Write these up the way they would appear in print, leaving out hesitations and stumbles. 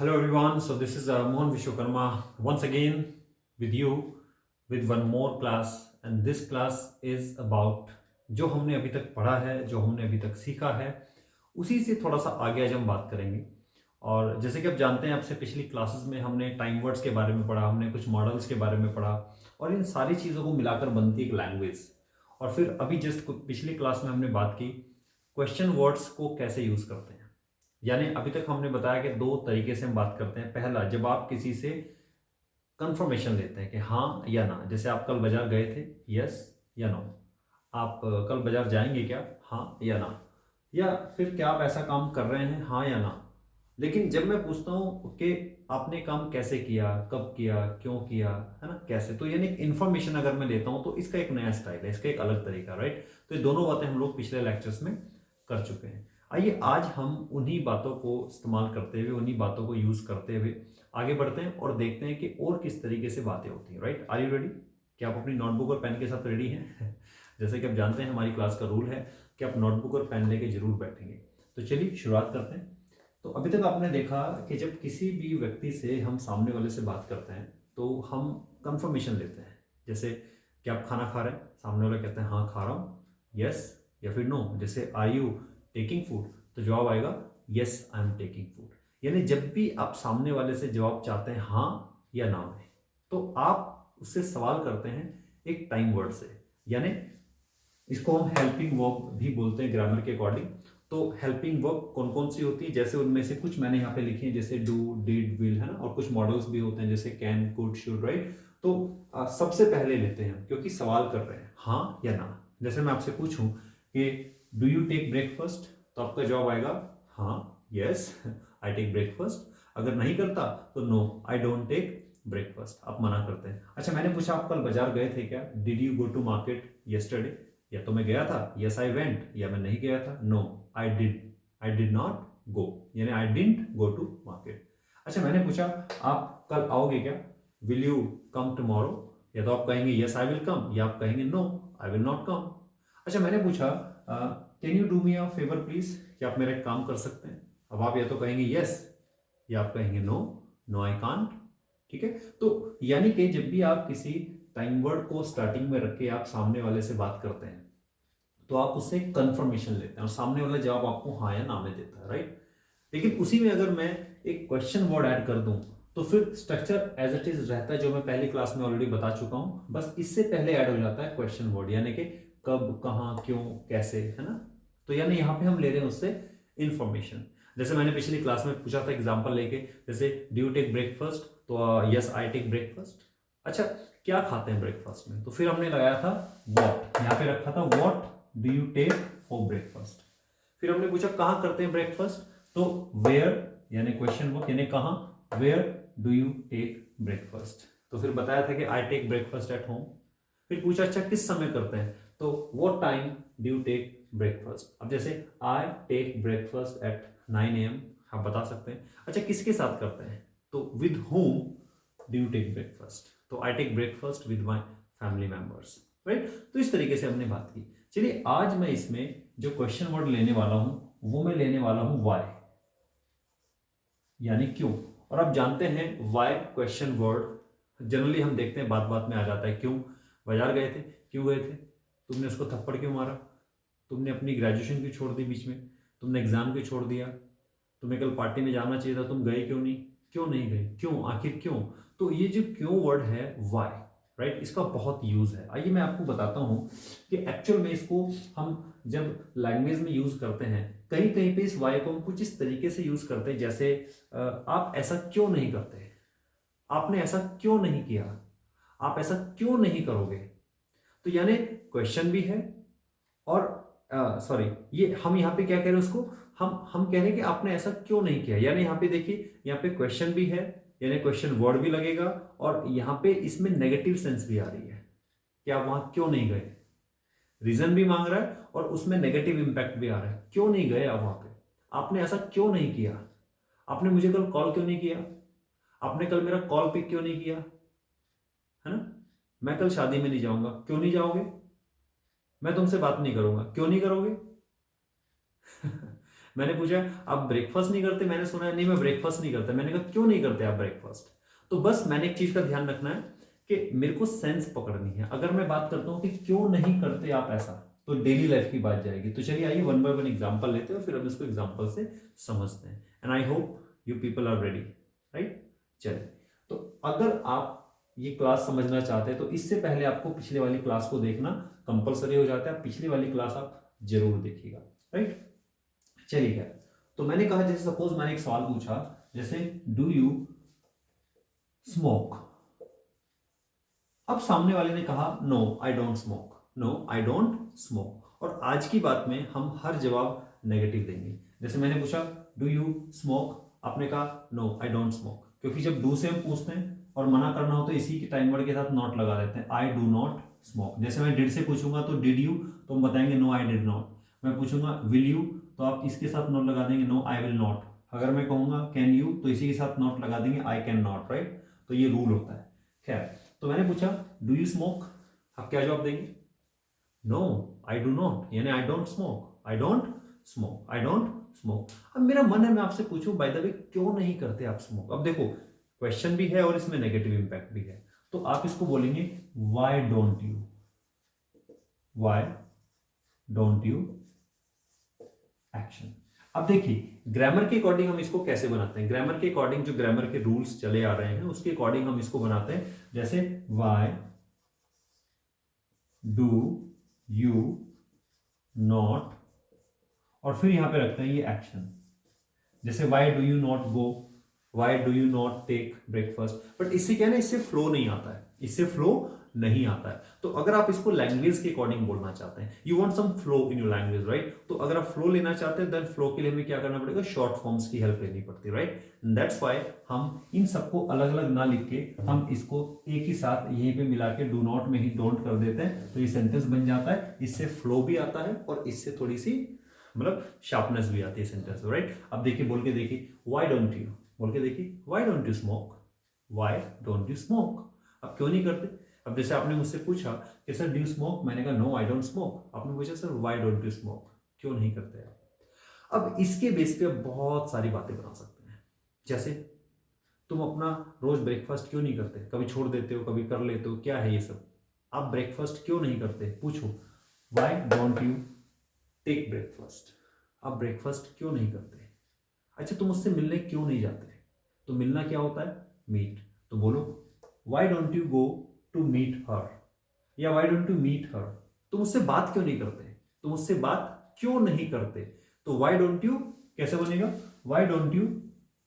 Hello everyone. So this is Mohan Vishwakarma once again with you with one more class, and this class is about जो हमने अभी तक पढ़ा है, जो हमने अभी तक सीखा है, उसी से थोड़ा सा आगे आज हम बात करेंगे। और जैसे कि आप जानते हैं, आपसे पिछली क्लासेस में हमने टाइम वर्ड्स के बारे में पढ़ा, हमने कुछ मॉडल्स के बारे में पढ़ा, और इन सारी चीज़ों को मिलाकर बनती एक लैंग्वेज। और फिर अभी जस्ट पिछली क्लास में हमने बात की क्वेश्चन वर्ड्स को कैसे यूज़ करते हैं। यानी अभी तक हमने बताया कि दो तरीके से हम बात करते हैं। पहला, जब आप किसी से कंफर्मेशन लेते हैं कि हाँ या ना, जैसे आप कल बाजार गए थे, यस या नो। आप कल बाजार जाएंगे क्या, हाँ या ना। या फिर क्या आप ऐसा काम कर रहे हैं, हाँ या ना। लेकिन जब मैं पूछता हूँ कि आपने काम कैसे किया, कब किया, क्यों किया, है ना, कैसे, तो यानी इन्फॉर्मेशन अगर मैं लेता हूँ तो इसका एक नया स्टाइल है, इसका एक अलग तरीका, राइट। तो ये दोनों बातें हम लोग पिछले लेक्चर्स में कर चुके हैं। आइए आज हम उन्हीं बातों को इस्तेमाल करते हुए, उन्हीं बातों को यूज करते हुए आगे बढ़ते हैं और देखते हैं कि और किस तरीके से बातें होती हैं, राइट। Are you ready? क्या आप अपनी नोटबुक और पेन के साथ रेडी हैं? जैसे कि आप जानते हैं, हमारी क्लास का रूल है कि आप नोटबुक और पेन लेके जरूर बैठेंगे। तो चलिए शुरुआत करते हैं। तो अभी तक आपने देखा कि जब किसी भी व्यक्ति से हम सामने वाले से बात करते हैं तो हम कंफर्मेशन लेते हैं। जैसे कि आप खाना खा रहे हैं, सामने वाला कहते हैं हाँ खा रहा हूँ, यस या फिर नो। जैसे आर यू टेकिंग फूड, तो जवाब आएगा yes I am taking food. यानी जब भी आप सामने वाले से जवाब चाहते हैं हाँ या ना में, तो आप उससे सवाल करते हैं एक टाइम वर्ड से। यानी इसको हम हेल्पिंग वर्ब भी बोलते हैं ग्रामर के अकॉर्डिंग। तो हेल्पिंग वर्ब कौन कौन सी होती है, जैसे उनमें से कुछ मैंने यहाँ पे लिखी है, जैसे डू, डिड, विल, है ना, और कुछ मॉडल्स भी होते हैं जैसे कैन, कुड, शुड, राइट। तो सबसे पहले लेते हैं क्योंकि सवाल कर रहे हैं हाँ या ना। जैसे मैं आपसे पूछूं कि डू यू टेक ब्रेकफास्ट, तो आपका जवाब आएगा हाँ, यस आई टेक ब्रेकफास्ट। अगर नहीं करता तो no, I don't take breakfast, आप मना करते हैं। अच्छा, मैंने पूछा आप कल बाजार गए थे क्या, did you go to market yesterday. या तो मैं गया था, यस आई वेंट, या मैं नहीं गया था, no I did not go, यानी I didn't go to market. अच्छा, मैंने पूछा आप कल आओगे क्या, विल यू कम टुमारो। या तो आप कहेंगे यस आई विल कम, या आप कहेंगे no I will not come. अच्छा, मैंने पूछा can you do me a favour please, क्या आप मेरा एक काम कर सकते हैं। अब आप या तो कहेंगे यस, या आप कहेंगे नो, नो आई कांट। ठीक है। तो यानी कि जब भी आप किसी टाइम वर्ड को स्टार्टिंग में रख के आप सामने वाले से बात करते हैं तो आप उससे कंफर्मेशन लेते हैं और सामने वाला जवाब आपको हाँ या ना में देता है, राइट। लेकिन उसी में अगर मैं एक क्वेश्चन वर्ड ऐड कर दूं तो फिर स्ट्रक्चर एज इट इज रहता है, जो मैं पहली क्लास में ऑलरेडी बता चुका हूं। बस इससे पहले ऐड हो जाता है क्वेश्चन वर्ड, यानी कि कब, कहां, क्यों, कैसे, है ना। तो यानी यहां पे हम ले रहे हैं उससे इंफॉर्मेशन। जैसे मैंने पिछली क्लास में पूछा था एग्जांपल लेके, जैसे डू यू टेक ब्रेकफास्ट, तो यस आई टेक ब्रेकफास्ट। अच्छा, क्या खाते हैं ब्रेकफास्ट में, तो फिर हमने लगाया था व्हाट, यहाँ पे रखा था what do you take for breakfast. फिर हमने पूछा कहाँ करते हैं ब्रेकफास्ट, तो वेयर, यानी क्वेश्चन वर्क, यानी कहाँ, where do you take breakfast. तो फिर बताया था कि I take breakfast at home. फिर पूछा अच्छा किस समय करते हैं, तो what time do you take breakfast. अब जैसे I take breakfast at 9 AM, आप बता सकते हैं। अच्छा, किसके साथ करते हैं, तो with home do you take breakfast, तो I take breakfast with my family members, right. तो इस तरीके से हमने बात की। चलिए आज मैं इसमें जो क्वेश्चन वर्ड लेने वाला हूं वो मैं लेने वाला हूं वाई, यानी क्यों। और आप जानते हैं वाई क्वेश्चन वर्ड जनरली हम देखते हैं बात बात में आ जाता है। क्यों, बाजार गए थे, क्यों गए थे, तुमने उसको थप्पड़ क्यों मारा, तुमने अपनी ग्रेजुएशन क्यों छोड़ दी बीच में, तुमने एग्जाम क्यों छोड़ दिया, तुम्हें कल पार्टी में जाना चाहिए था, तुम गए क्यों नहीं, क्यों नहीं गए, क्यों, आखिर क्यों। तो ये जो क्यों वर्ड है वाई, राइट, इसका बहुत यूज है। आइए मैं आपको बताता हूं कि एक्चुअल में इसको हम जब लैंग्वेज में यूज करते हैं, कहीं कहीं पे इस वाई को हम कुछ इस तरीके से यूज करते हैं, जैसे आप ऐसा क्यों नहीं करते, आपने ऐसा क्यों नहीं किया, आप ऐसा क्यों नहीं करोगे। तो यानी क्वेश्चन भी है, और सॉरी, ये हम यहाँ पे क्या कह रहे हैं उसको, हम कह रहे हैं कि आपने ऐसा क्यों नहीं किया। यानी यहाँ पे देखिए, यहाँ पे क्वेश्चन भी है, यानी क्वेश्चन वर्ड भी लगेगा, और यहाँ पे इसमें नेगेटिव सेंस भी आ रही है कि आप वहां क्यों नहीं गए। रीजन भी मांग रहा है और उसमें नेगेटिव इंपैक्ट भी आ रहा है, क्यों नहीं गए आप वहां पे, आपने ऐसा क्यों नहीं किया, आपने मुझे कल कॉल क्यों नहीं किया, आपने कल मेरा कॉल पिक क्यों नहीं किया, है ना। मैं कल शादी में नहीं जाऊंगा, क्यों नहीं जाओगे, मैं तुमसे बात नहीं करूंगा, क्यों नहीं करोगे। मैंने पूछा आप ब्रेकफास्ट नहीं करते, मैंने सुना है नहीं मैं ब्रेकफास्ट नहीं करता, मैंने कहा क्यों नहीं करते आप ब्रेकफास्ट? तो बस मैंने एक चीज का ध्यान रखना है कि मेरे को सेंस पकड़नी है। अगर मैं बात करता हूं कि क्यों नहीं करते आप ऐसा, तो डेली लाइफ की बात जाएगी। तो चलिए आइए वन बाय वन एग्जांपल लेते हैं और फिर हम इसको एग्जांपल से समझते हैं। And I hope you people are ready, right? चलिए, तो अगर आप ये क्लास समझना चाहते हैं तो इससे पहले आपको पिछले वाली क्लास को देखना कंपलसरी हो जाता है। पिछली वाली क्लास आप जरूर देखिएगा, राइट? चलिए क्या, तो मैंने कहा जैसे सपोज मैंने एक सवाल पूछा, जैसे डू यू स्मोक? अब सामने वाले ने कहा no I don't smoke, no I don't smoke. और आज की बात में हम हर जवाब नेगेटिव देंगे। जैसे मैंने पूछा डू यू स्मोक, आपने कहा नो आई डोंट स्मोक, क्योंकि जब डू से हम पूछते हैं और मना करना हो तो इसी के टाइम वर्ड के साथ नॉट लगा देते हैं, आई डू नॉट स्मोक। जैसे मैं डिड से पूछूंगा तो डिड यू, तो हम बताएंगे नो आई डिड नॉट। मैं पूछूंगा विल यू, तो आप इसके साथ नॉट लगा देंगे, नो आई विल नॉट। अगर मैं कहूंगा कैन यू, तो इसी के साथ नॉट लगा देंगे, आई कैन नॉट, राइट? तो ये रूल होता है। खैर, तो मैंने पूछा डू यू स्मोक, आप क्या जवाब देंगे? नो आई डू नॉट, यानी आई don't smoke, I don't smoke, I don't smoke. अब मेरा मन है मैं आपसे पूछूं बाय द वे क्यों नहीं करते आप स्मोक? अब देखो क्वेश्चन भी है और इसमें नेगेटिव इंपैक्ट भी है, तो आप इसको बोलेंगे why don't you, why don't you action. अब देखिए ग्रामर के अकॉर्डिंग हम इसको कैसे बनाते हैं। ग्रामर के अकॉर्डिंग जो ग्रामर के रूल्स चले आ रहे हैं उसके अकॉर्डिंग हम इसको बनाते हैं। जैसे व्हाई डू यू नॉट, और फिर यहां पे रखते हैं ये एक्शन। जैसे why do you not go, why do you not take breakfast. But इससे क्या है ना, इससे फ्लो नहीं आता है, इससे फ्लो नहीं आता है। तो अगर आप इसको लैंग्वेज के अकॉर्डिंग बोलना चाहते हैं, you want some flow in your language, right? तो अगर आप फ्लो लेना चाहते हैं देन फ्लो के लिए हमें क्या करना पड़ेगा, शॉर्ट फॉर्म्स की हेल्प लेनी पड़ती है, राइट? दैट्स व्हाई हम इन सबको अलग अलग ना लिख के हम इसको एक ही साथ यहीं पे मिला के डू नॉट में ही डोंट कर देते हैं, तो ये सेंटेंस बन जाता है। इससे फ्लो भी आता है और इससे थोड़ी सी मतलब शार्पनेस भी आती है सेंटेंस में, राइट? अब देखिए बोल के देखिए व्हाई डोंट यू, बोल के देखिए why don't you smoke, why don't you smoke. अब क्यों नहीं करते? अब जैसे आपने मुझसे पूछा कि सर डू यू स्मोक, मैंने कहा नो आई डोंट स्मोक। आपने पूछा sir why don't you smoke, क्यों नहीं करते आप? अब इसके बेस पे बहुत सारी बातें बना सकते हैं। जैसे तुम अपना रोज ब्रेकफास्ट क्यों नहीं करते, कभी छोड़ देते हो कभी कर लेते हो, क्या है ये सब? आप ब्रेकफास्ट क्यों नहीं करते, पूछो why don't you take breakfast, आप ब्रेकफास्ट क्यों नहीं करते? अच्छा तुम उससे मिलने क्यों नहीं जाते? तो मिलना क्या होता है, मीट। तो बोलो why don't you go to meet her, या why don't you meet her, तुम उससे बात क्यों नहीं करते, तुम उससे बात क्यों नहीं करते? तो व्हाई डोंट यू कैसे बनेगा, why don't you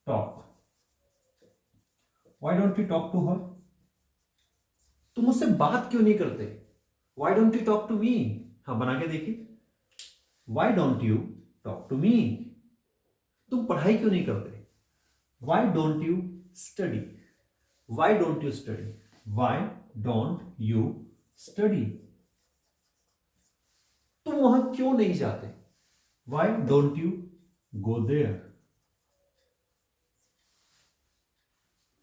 talk, why don't you talk to her, तुम उससे बात क्यों नहीं करते? Why don't you talk to me, हाँ बना के देखिए why don't you talk to me, तुम पढ़ाई क्यों नहीं करते? Why don't you study, why don't you study, why don't you study, तुम वहां क्यों नहीं जाते? Why don't you go there,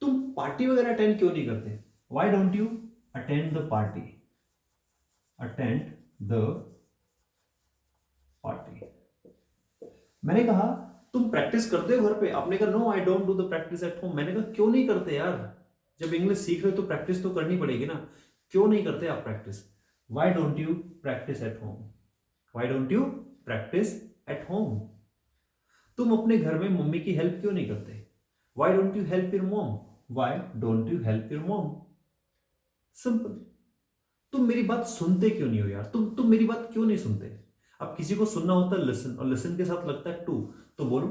तुम पार्टी वगैरह अटेंड क्यों नहीं करते? Why don't you attend the party, attend the party. मैंने कहा तुम प्रैक्टिस करते हो घर पे, आपने कहा no I don't do the practice at home. मैंने कहा क्यों नहीं करते यार, जब इंग्लिश सीख रहे हो तो प्रैक्टिस तो करनी पड़ेगी ना, क्यों नहीं करते आप practice? Why don't you practice at home, why don't you practice at home, तुम अपने घर में मम्मी की हेल्प क्यों नहीं करते? Why don't you help your mom, why don't you help your mom, simple. तुम मेरी बात सुनते क्यों नहीं हो यार, तुम मेरी बात क्यों नहीं सुनते? अब किसी को सुनना होता है लिसन, और लिसन के साथ लगता है टू, तो बोलो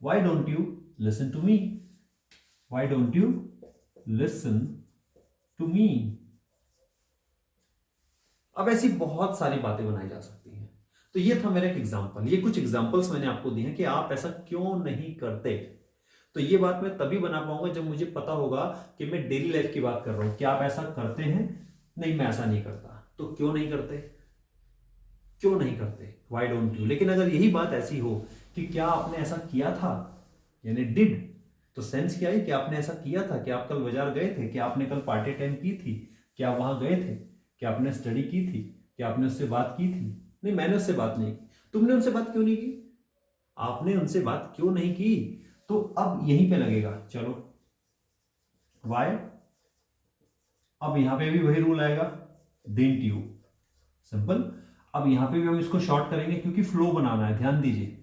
why don't you listen to me, why don't you listen to me. अब ऐसी बहुत सारी बातें बनाई जा सकती हैं। तो ये था मेरा एक एग्जांपल, ये कुछ एग्जांपल्स मैंने आपको दिए हैं कि आप ऐसा क्यों नहीं करते। तो ये बात मैं तभी बना पाऊंगा जब मुझे पता होगा कि मैं डेली लाइफ की बात कर रहा हूं। क्या आप ऐसा करते हैं? नहीं मैं ऐसा नहीं करता। तो क्यों नहीं करते, क्यों नहीं करते, व्हाई डोंट यू। लेकिन अगर यही बात ऐसी हो कि क्या आपने ऐसा किया था, यानी डिड, तो सेंस क्या है कि आपने ऐसा किया था, कि आप कल बाजार गए थे, कि आपने कल पार्टी अटेंड की थी, क्या आप वहां गए थे, क्या आपने स्टडी की थी, क्या आपने उससे बात की थी? नहीं मैंने उससे बात नहीं की। तुमने उनसे बात क्यों नहीं की? आपने उनसे बात क्यों नहीं की? तो अब यहीं पे लगेगा, चलो वाई, अब यहां पे भी वही रूल आएगा, डिडंट यू, सिंपल। अब यहां पे भी हम इसको शॉर्ट करेंगे क्योंकि फ्लो बनाना है, ध्यान दीजिए।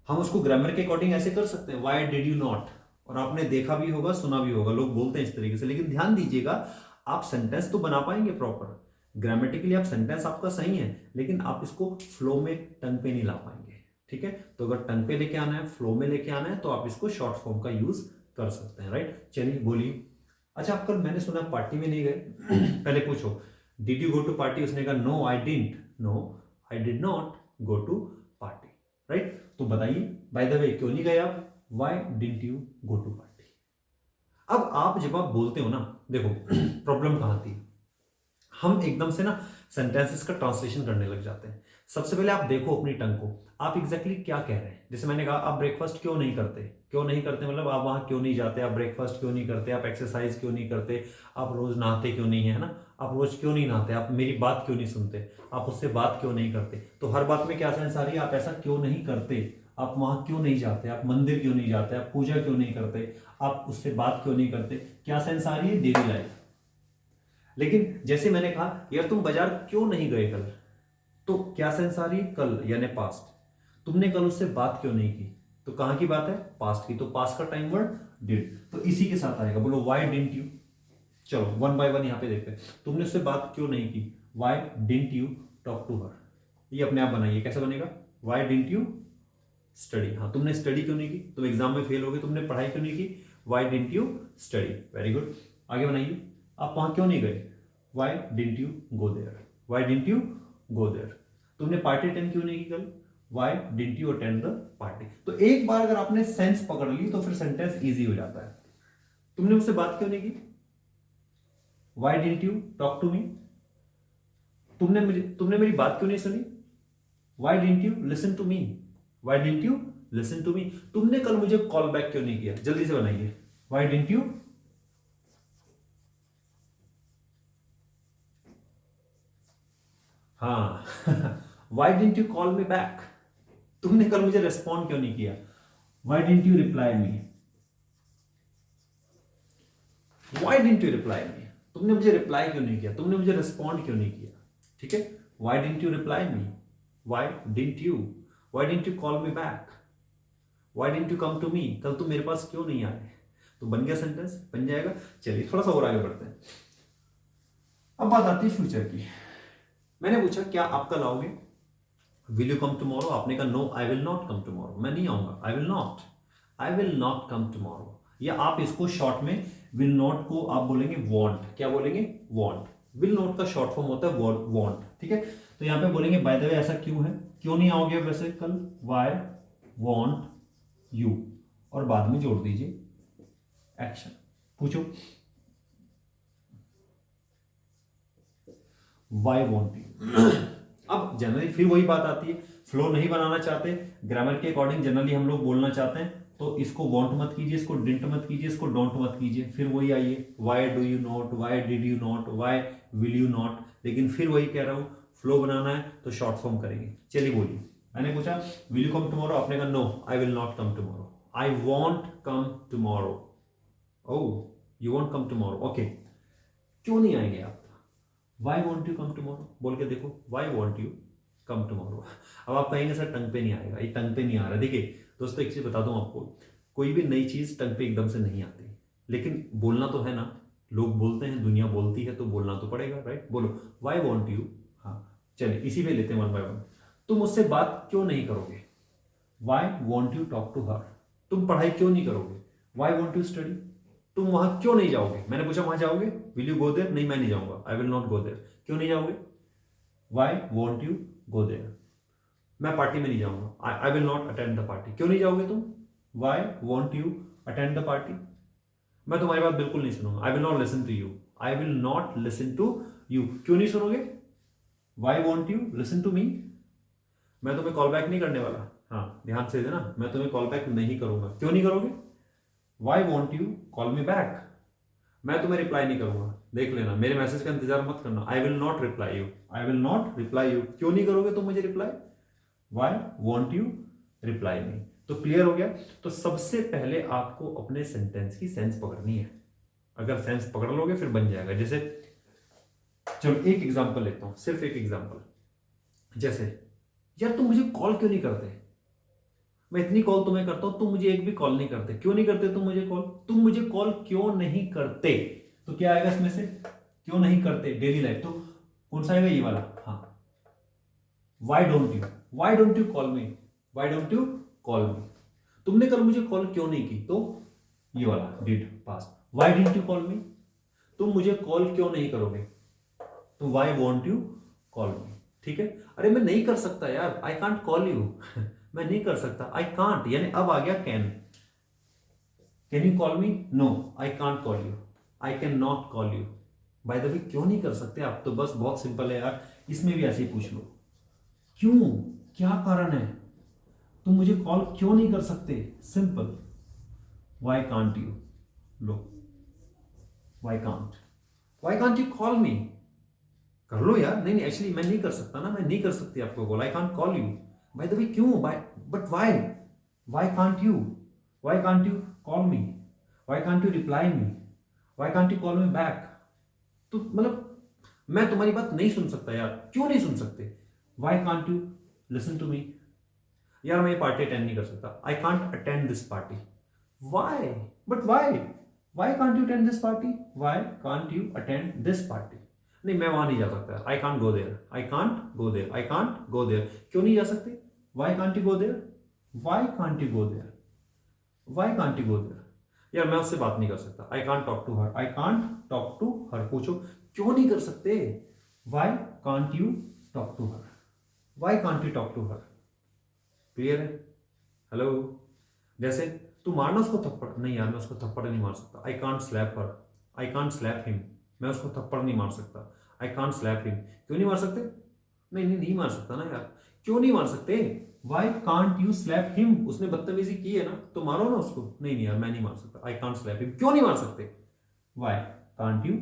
हम उसको ग्रामर के अकॉर्डिंग ऐसे कर सकते हैं, वाई डिड यू नॉट, और आपने देखा भी होगा, सुना भी होगा, लोग बोलते हैं इस तरीके से। लेकिन ध्यान दीजिएगा, आप सेंटेंस तो बना पाएंगे प्रॉपर, ग्रामेटिकली आप सेंटेंस आपका सही है, लेकिन आप इसको फ्लो में टंग पे नहीं ला पाएंगे, ठीक है। तो अगर टंग पे लेके आना है, फ्लो में लेके आना है, तो आप इसको शॉर्ट फॉर्म का यूज कर सकते हैं, राइट। चलिए बोलिए। अच्छा, आप कल मैंने सुना पार्टी में नहीं गए पहले पूछो, did you go to party? उसने कहा no I didn't, no I did not go to party, right. तो बताइए, बाय द वे क्यों नहीं गए आप? Why didn't you go to party? अब आप जब आप बोलते हो ना, देखो प्रॉब्लम कहां थी, हम एकदम से ना सेंटेंसेस का ट्रांसलेशन करने लग जाते हैं। सबसे पहले आप देखो अपनी टंग को, आप एग्जैक्टली क्या कह रहे हैं। जैसे मैंने कहा, आप ब्रेकफास्ट क्यों नहीं करते? क्यों नहीं करते मतलब आप वहां क्यों नहीं जाते, आप ब्रेकफास्ट क्यों नहीं करते, आप एक्सरसाइज क्यों नहीं करते, आप रोज नहाते क्यों नहीं है ना, आप रोज क्यों नहीं नहाते, आप मेरी बात क्यों नहीं सुनते, आप उससे बात क्यों नहीं करते। तो हर बात में क्या सेंस आ रही है? आप ऐसा क्यों नहीं करते, आप वहां क्यों नहीं जाते, आप मंदिर क्यों नहीं जाते, आप पूजा क्यों नहीं करते, आप उससे बात क्यों नहीं करते। क्या सेंस आ रही है? Daily life. लेकिन जैसे मैंने कहा, यार तुम बाजार क्यों नहीं गए कल, तो क्या सेंस आ रही है? कल यानी पास्ट। तुमने कल उससे बात क्यों नहीं की, तो कहां की बात है? पास्ट की। तो पास्ट का टाइम वर्ड डिड, तो इसी के साथ आएगा। बोलो व्हाई डिडंट यू। चलो वन बाय वन यहां पे देखते हैं। तुमने उससे बात क्यों नहीं की, why didn't you talk to her. ये अपने आप बनाइए, कैसे बनेगा? Why didn't you study. हाँ, तुमने स्टडी क्यों नहीं की, तुम एग्जाम में फेल हो गए, तुमने पढ़ाई क्यों नहीं की, why didn't you study. Very good, आगे बनाइए। आप वहां क्यों नहीं गए, why didn't you go there, why didn't you go there. तुमने पार्टी अटेंड क्यों नहीं की कल, why didn't you attend the party. तो एक बार अगर आपने सेंस पकड़ ली तो फिर सेंटेंस इजी हो जाता है। तुमने मुझसे बात क्यों नहीं की, why didn't you talk to me. तुमने मेरी बात क्यों नहीं सुनी, why didn't you listen to me, why didn't you listen to me. तुमने कल मुझे कॉल बैक क्यों नहीं किया, जल्दी से बनाइए, व्हाई डिडंट यू। हाँ why didn't you call me back. तुमने कल मुझे रेस्पॉन्ड क्यों नहीं किया, why didn't you reply me, why didn't you reply मी। तुमने मुझे रिप्लाई क्यों नहीं किया, तुमने मुझे रेस्पॉन्ड क्यों नहीं किया, ठीक है। Why didn't you reply me, why didn't you, why didn't you call me back, why didn't you come to me. कल तुम मेरे पास क्यों नहीं आए। तो बन गया सेंटेंस, बन जाएगा। चलिए थोड़ा सा और आगे बढ़ते हैं। अब बात आती है फ्यूचर की। मैंने पूछा क्या आप कल आओगे, विल यू कम टुमारो। आपने कहा no I will not come tomorrow, मैं नहीं आऊंगा, I will not come tomorrow. या आप इसको शॉर्ट में विल नॉट को आप बोलेंगे वॉन्ट, क्या बोलेंगे, वॉन्ट। विल नॉट का शॉर्ट फॉर्म होता है वॉन्ट, ठीक है। तो यहां पे बोलेंगे बाय द वे ऐसा क्यों है, क्यों नहीं आओगे वैसे कल, वाई वॉन्ट यू, और बाद में जोड़ दीजिए एक्शन। पूछो, वाई वॉन्ट यू। अब जनरली फिर वही बात आती है, फ्लो नहीं बनाना चाहते, ग्रामर के अकॉर्डिंग जनरली हम लोग बोलना चाहते हैं, तो इसको वॉन्ट मत कीजिए, इसको डिडंट मत कीजिए, इसको डोंट मत कीजिए। फिर वही आइए, why do you not, why did you not, why will you not. लेकिन फिर वही कह रहा हूं, फ्लो बनाना है तो शॉर्ट फॉर्म करेंगे। चलिए बोलिए। मैंने पूछा विल यू कम टुमारो, आपने कहा no I will not come tomorrow, I won't come tomorrow. Oh you won't come tomorrow, okay. क्यों नहीं आएंगे आप, why won't you come tomorrow बोल के देखो, why won't you come tomorrow. अब आप कहेंगे सर टंग पे नहीं आएगा, ये टंग पे नहीं आ रहा। देखिए दोस्तों एक चीज बता दूं आपको, कोई भी नई चीज टंग पे एकदम से नहीं आती, लेकिन बोलना तो है ना, लोग बोलते हैं, दुनिया बोलती है, तो बोलना तो पड़ेगा, राइट। बोलो वाई वॉन्ट यू। हाँ चलिए इसी पे लेते हैं वन बाय वन। तुम उससे बात क्यों नहीं करोगे, why won't you talk to her. तुम पढ़ाई क्यों नहीं करोगे, वाई वॉन्ट यू स्टडी। तुम वहां क्यों नहीं जाओगे, मैंने पूछा वहां जाओगे, विल यू गो देयर, नहीं मैं नहीं जाऊंगा, I will not go there. क्यों नहीं जाओगे, why won't you go there. मैं पार्टी में नहीं जाऊंगा, I will not attend the party. क्यों नहीं जाओगे तुम, why won't you attend the party. मैं तुम्हारी बात बिल्कुल नहीं सुनूंगा, I will not listen to you, I will not listen to you. क्यों नहीं सुनोगे, why won't you listen to me. मैं तुम्हें कॉल बैक नहीं करने वाला, हाँ ध्यान से देना, मैं तुम्हें कॉल बैक नहीं करूंगा। क्यों नहीं करोगे, why won't you call me back. मैं तुम्हें रिप्लाई नहीं करूंगा, देख लेना, मेरे मैसेज का इंतजार मत करना, I will not reply you, I will not reply you. क्यों नहीं करोगे तुम मुझे reply, why won't you reply me. तो क्लियर हो गया। तो सबसे पहले आपको अपने सेंटेंस की सेंस पकड़नी है। अगर सेंस पकड़ लोगे फिर बन जाएगा। जैसे चलो एक एग्जांपल लेता हूं, सिर्फ एक एग्जांपल। जैसे यार तुम मुझे कॉल क्यों नहीं करते, मैं इतनी कॉल तुम्हें करता हूं, तुम मुझे एक भी कॉल नहीं करते, क्यों नहीं करते तुम मुझे कॉल, तुम मुझे कॉल क्यों नहीं करते। तो क्या आएगा इसमें से, क्यों नहीं करते, डेली लाइफ। तो कौन सा आएगा, ये वाला। हाँ, why don't you call me, why don't you call मी। तुमने कल मुझे कॉल क्यों नहीं की, तो ये वाला did past. Why didn't you call me, तुम मुझे कॉल क्यों नहीं करोगे, तो why won't you call me. ठीक है। अरे मैं नहीं कर सकता यार, आई कांट कॉल यू मैं नहीं कर सकता, आई कांट यानी अब आ गया can you call me, no I can't call you, I can not call you. By the way क्यों नहीं कर सकते आप, तो बस बहुत सिंपल है यार, इसमें भी ऐसे ही पूछ लो, क्यों, क्या कारण है, तुम मुझे कॉल क्यों नहीं कर सकते, simple. Y can't you, low Y can't you call मी, कर लो यार। नहीं एक्चुअली मैं नहीं कर सकता ना, मैं नहीं कर सकती आपको call, I can't call you. By the way क्यों, but why can't you, why can't you call me, why can't you reply me, why can't you call me back. तो मतलब मैं तुम्हारी बात नहीं सुन सकता यार, क्यों नहीं सुन सकते, why can't you listen to me, यार मैं ये पार्टी अटेंड नहीं कर सकता, I can't attend this party. Why, but why can't you attend this party, why can't you attend this party. नहीं मैं वहां नहीं जा सकता, I can't go there, I can't go there, I can't go there. क्यों नहीं जा सकते, why can't you go there, why can't you go there, why can't you go there. यार मैं उससे बात नहीं कर सकता, I can't talk to her, I can't talk to her. पूछो क्यों नहीं कर सकते, why can't you talk to her, why can't you talk to her. Clear है, हेलो। जैसे तू मारना उसको थप्पड़, नहीं यार मैं उसको थप्पड़ नहीं मार सकता, I can't slap her, I can't slap him, मैं उसको थप्पड़ नहीं मार सकता, आई कांट स्लैप हिम। क्यों नहीं मार सकते, नहीं मार सकता ना यार, क्यों नहीं मार सकते, why can't you slap him, उसने बदतमीजी की है ना तो मारो ना उसको। नहीं यार मैं नहीं मार सकता, आई कांट स्लैप हिम। क्यों नहीं मार सकते, why can't you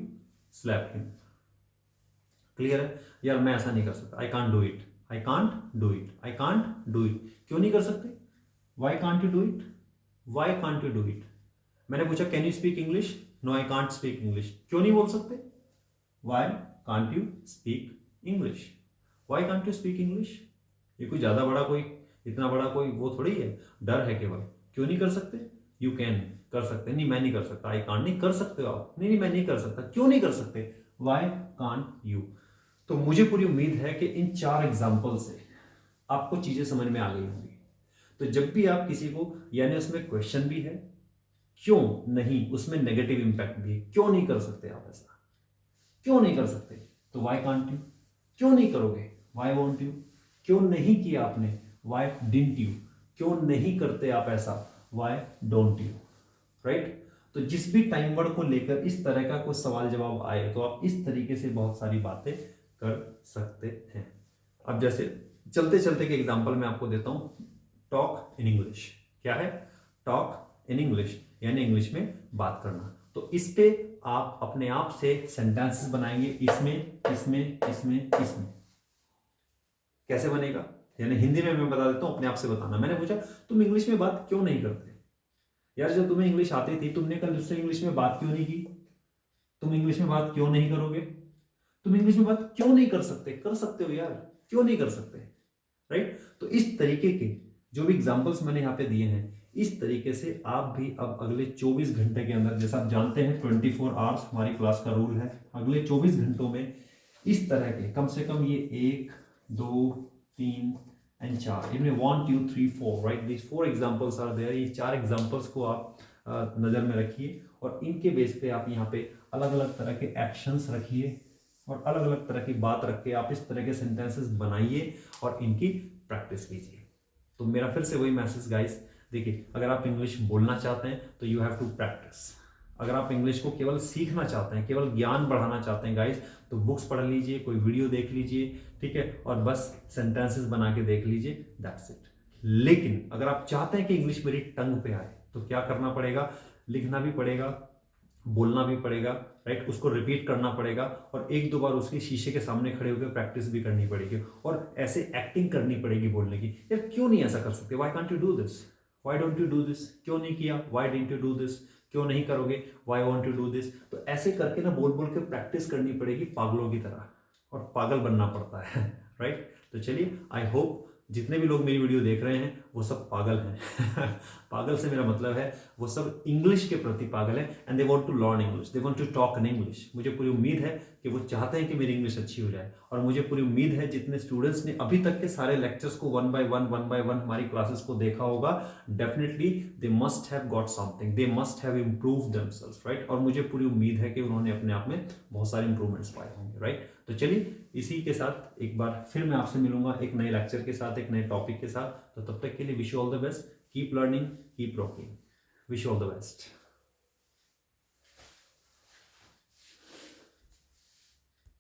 slap him. Clear है यार, मैं ऐसा नहीं कर सकता, I can't do it, I can't do it, I can't do it. क्यों नहीं कर सकते, why can't you do it, why can't you do it. मैंने पूछा can you speak English, no I can't speak English. क्यों नहीं बोल सकते, why can't you speak English, why can't you speak English. ये कोई ज्यादा बड़ा कोई, इतना बड़ा कोई वो थोड़ी है, डर है केवल। क्यों नहीं कर सकते, यू कैन, कर सकते, नहीं मैं नहीं कर सकता, आई कांट, नहीं कर सकते हो आप, नहीं मैं नहीं कर सकता। क्यों नहीं कर सकते, वाई कांट यू। तो मुझे पूरी उम्मीद है कि इन 4 एग्जाम्पल से आपको चीजें समझ में आ गई होंगी। तो जब भी आप किसी को, यानी उसमें क्वेश्चन भी है, क्यों नहीं, उसमें नेगेटिव इंपैक्ट भी है, क्यों नहीं कर सकते आप ऐसा, क्यों नहीं कर सकते, तो वाई कांट यू। क्यों नहीं करोगे, वाई वॉन्ट यू। क्यों नहीं किया आपने, वाई डिडंट यू। क्यों नहीं करते आप ऐसा, वाई डोंट यू। राइट। तो जिस भी टाइम वर्ड को लेकर इस तरह का कोई सवाल जवाब आए तो आप इस तरीके से बहुत सारी बातें कर सकते हैं। अब जैसे चलते चलते के एग्जांपल मैं आपको देता हूं, टॉक इन इंग्लिश। क्या है, टॉक इन इंग्लिश यानी इंग्लिश में बात करना। तो इस पे आप अपने आप से सेंटेंसेस बनाएंगे, इसमें इसमें इसमें इसमें। कैसे बनेगा, यानी हिंदी में मैं बता देता हूं, अपने आप से बताना। मैंने पूछा तुम इंग्लिश में बात क्यों नहीं करते, यार जब तुम्हें इंग्लिश आती थी तुमने कल उससे इंग्लिश में बात क्यों नहीं की, तुम इंग्लिश में बात क्यों नहीं करोगे, तुम इंग्लिश में बात क्यों नहीं कर सकते, कर सकते हो यार, क्यों नहीं कर सकते। राइट। तो इस तरीके के जो भी एग्जांपल्स मैंने यहाँ पे दिए हैं, इस तरीके से आप भी अब अगले 24 घंटे के अंदर, जैसा आप जानते हैं 24 आवर्स हमारी क्लास का रूल है, अगले 24 घंटों में इस तरह के कम से कम ये 1 2 3 एंड 4, इनमें 1 2 3 4, right, these 4 examples are there. ये 4 एग्जांपल्स को आप नजर में रखिए और इनके बेस पे आप यहाँ पे अलग अलग तरह के एक्शंस रखिए और अलग अलग तरह की बात रख के आप इस तरह के सेंटेंसेस बनाइए और इनकी प्रैक्टिस कीजिए। तो मेरा फिर से वही मैसेज गाइस, देखिए अगर आप इंग्लिश बोलना चाहते हैं तो यू हैव टू प्रैक्टिस। अगर आप इंग्लिश को केवल सीखना चाहते हैं, केवल ज्ञान बढ़ाना चाहते हैं गाइस, तो बुक्स पढ़ लीजिए, कोई वीडियो देख लीजिए, ठीक है, और बस सेंटेंसेस बना के देख लीजिए, दैट्स इट। लेकिन अगर आप चाहते हैं कि इंग्लिश मेरी टंग पे आए तो क्या करना पड़ेगा, लिखना भी पड़ेगा, बोलना भी पड़ेगा, राइट, उसको रिपीट करना पड़ेगा और एक दो बार उसके शीशे के सामने खड़े होकर प्रैक्टिस भी करनी पड़ेगी और ऐसे एक्टिंग करनी पड़ेगी बोलने की। यार क्यों नहीं ऐसा कर सकते? Why can't you do this? Why don't you do this? क्यों नहीं किया? Why didn't you do this? क्यों नहीं करोगे? Why want you do this? तो ऐसे करके ना बोल बोल के प्रैक्टिस करनी पड़ेगी पागलों की तरह, और पागल बनना पड़ता है राइट। तो चलिए, आई होप जितने भी लोग मेरी वीडियो देख रहे हैं वो सब पागल हैं पागल से मेरा मतलब है वो सब इंग्लिश के प्रति पागल है, and they want to learn English, they want to talk in English. मुझे पूरी उम्मीद है कि वो चाहते हैं कि मेरी इंग्लिश अच्छी हो जाए, और मुझे पूरी उम्मीद है जितने स्टूडेंट्स ने अभी तक के सारे लेक्चर्स को वन बाय वन हमारी क्लासेस को देखा होगा, definitely they must have got something, they must have improve themselves, right. और मुझे पूरी उम्मीद है कि उन्होंने अपने आप में बहुत सारे इंप्रूवमेंट्स पाए होंगे, राइट। तो चलिए, इसी के साथ एक बार फिर मैं आपसे मिलूंगा एक नए लेक्चर के साथ, एक नए टॉपिक के साथ। तो तब तक के लिए wish you all the best, keep learning, keep rocking, wish you all the best.